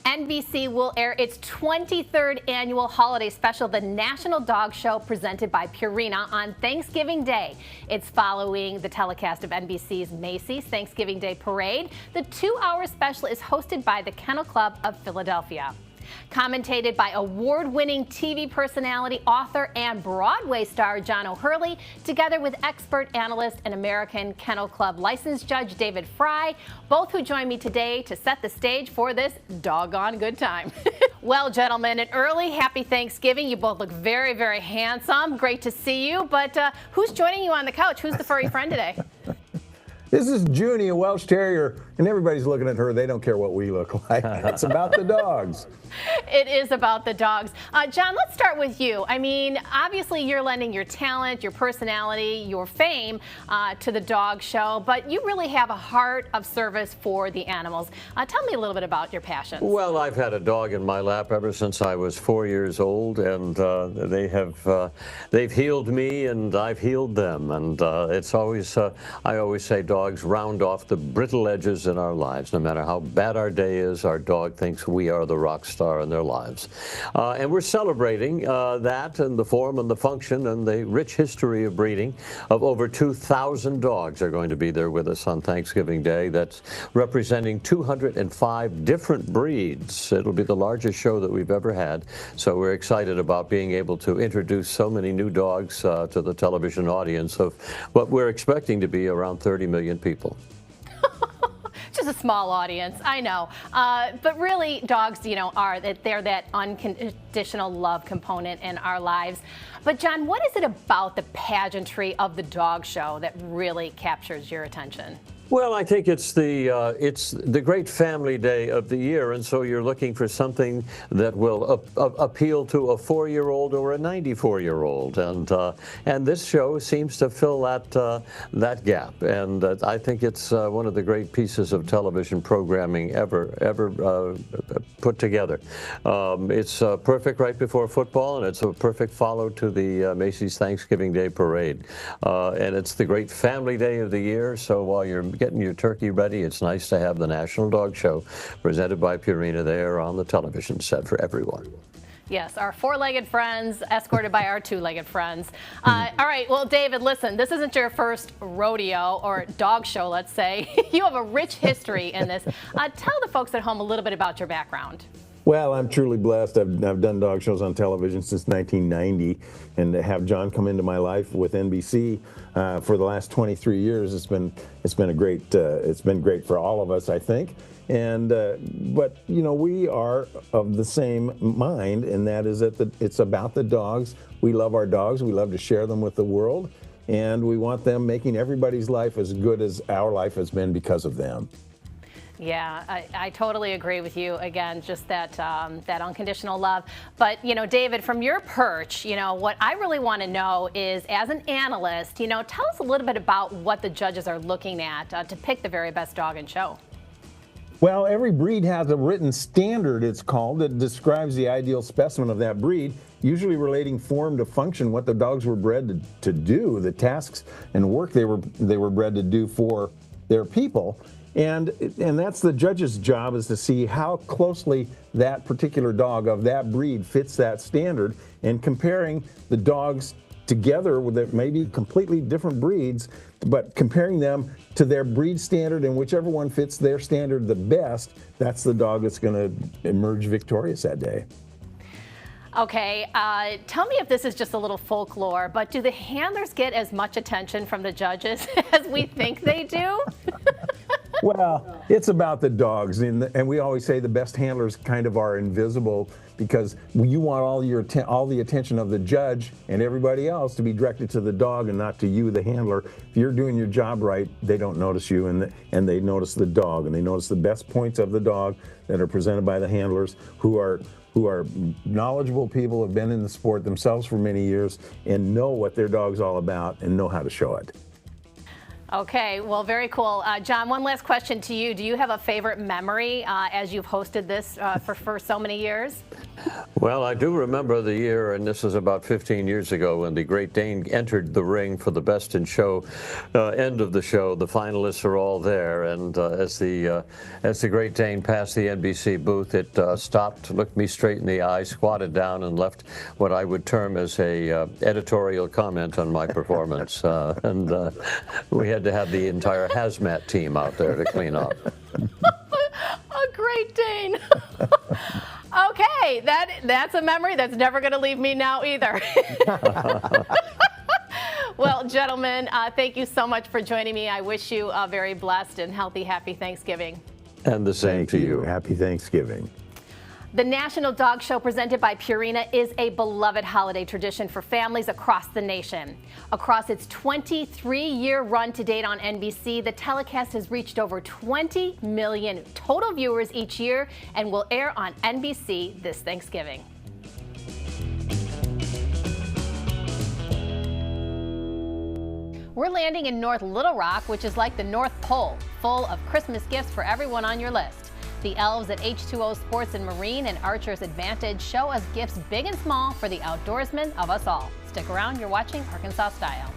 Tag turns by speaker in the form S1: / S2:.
S1: NBC will air its 23rd annual holiday special, The National Dog Show, presented by Purina on Thanksgiving Day. It's following the telecast of NBC's Macy's Thanksgiving Day Parade. The 2-hour special is hosted by the Kennel Club of Philadelphia. Commentated by award-winning TV personality, author, and Broadway star John O'Hurley, together with expert analyst and American Kennel Club licensed judge David Fry, both who join me today to set the stage for this doggone good time. Well, gentlemen, an early happy Thanksgiving. You both look very, very handsome. Great to see you. But who's joining you on the couch? Who's the furry friend today?
S2: This is Junie, a Welsh Terrier, and everybody's looking at her. They don't care what we look like. It's about the dogs.
S1: It is about the dogs. John, let's start with you. I mean, obviously you're lending your talent, your personality, your fame to the dog show, but you really have a heart of service for the animals. Tell me a little bit about your passions.
S3: Well, I've had a dog in my lap ever since I was 4 years old, and they've healed me, and I've healed them. And it's always, I always say, dogs round off the brittle edges in our lives. No matter how bad our day is, our dog thinks we are the rock star in their lives. And we're celebrating that and the form and the function and the rich history of breeding of over 2,000 dogs are going to be there with us on Thanksgiving Day. That's representing 205 different breeds. It'll be the largest show that we've ever had. So we're excited about being able to introduce so many new dogs to the television audience of what we're expecting to be around 30 million people.
S1: Just a small audience, I know. But really, dogs, they're that unconditional love component in our lives. But John, what is it about the pageantry of the dog show that really captures your attention?
S3: Well, I think it's the great family day of the year, and so you're looking for something that will appeal to a 4-year-old or a 94-year-old, and this show seems to fill that gap, and I think it's one of the great pieces of television programming ever put together. It's perfect right before football, and it's a perfect follow to the Macy's Thanksgiving Day Parade, and it's the great family day of the year. So while you're getting your turkey ready, it's nice to have the National Dog Show presented by Purina there on the television set for everyone.
S1: Yes, our 4-legged friends escorted by our 2-legged friends. All right, well, David, listen, this isn't your first rodeo or dog show, let's say. You have a rich history in this. Tell the folks at home a little bit about your background.
S2: Well, I'm truly blessed. I've done dog shows on television since 1990, and to have John come into my life with NBC for the last 23 years, it's been great for all of us, I think. And but we are of the same mind, and that is that it's about the dogs. We love our dogs. We love to share them with the world, and we want them making everybody's life as good as our life has been because of them.
S1: Yeah, I totally agree with you. Again, just that unconditional love. But, David, from your perch, what I really want to know is, as an analyst, tell us a little bit about what the judges are looking at to pick the very best dog in show.
S2: Well, every breed has a written standard, it's called, that describes the ideal specimen of that breed, usually relating form to function, what the dogs were bred to do, the tasks and work they were bred to do for their people. And that's the judge's job, is to see how closely that particular dog of that breed fits that standard, and comparing the dogs together with maybe completely different breeds, but comparing them to their breed standard, and whichever one fits their standard the best, that's the dog that's going to emerge victorious that day.
S1: Okay, tell me if this is just a little folklore, but do the handlers get as much attention from the judges as we think they do?
S2: Well, it's about the dogs, and we always say the best handlers kind of are invisible, because you want all the attention of the judge and everybody else to be directed to the dog and not to you, the handler. If you're doing your job right, they don't notice you, and they notice the dog, and they notice the best points of the dog that are presented by the handlers, who are knowledgeable people, have been in the sport themselves for many years, and know what their dog's all about and know how to show it.
S1: Okay, well, very cool. John, one last question to you. Do you have a favorite memory as you've hosted this for so many years?
S3: Well, I do remember the year, and this is about 15 years ago, when the Great Dane entered the ring for the Best in Show end of the show. The finalists are all there, and as the Great Dane passed the NBC booth, it stopped, looked me straight in the eye, squatted down, and left what I would term as a editorial comment on my performance. And we had to have the entire hazmat team out there to clean up.
S1: A Great Dane. Okay, that's a memory that's never going to leave me now either. Well, gentlemen, thank you so much for joining me. I wish you a very blessed and healthy, happy Thanksgiving.
S3: And the same to you.
S2: Happy Thanksgiving.
S1: The National Dog Show presented by Purina is a beloved holiday tradition for families across the nation. Across its 23-year run to date on NBC, the telecast has reached over 20 million total viewers each year and will air on NBC this Thanksgiving. We're landing in North Little Rock, which is like the North Pole, full of Christmas gifts for everyone on your list. The elves at H2O Sports and Marine and Archer's Advantage show us gifts big and small for the outdoorsmen of us all. Stick around, you're watching Arkansas Style.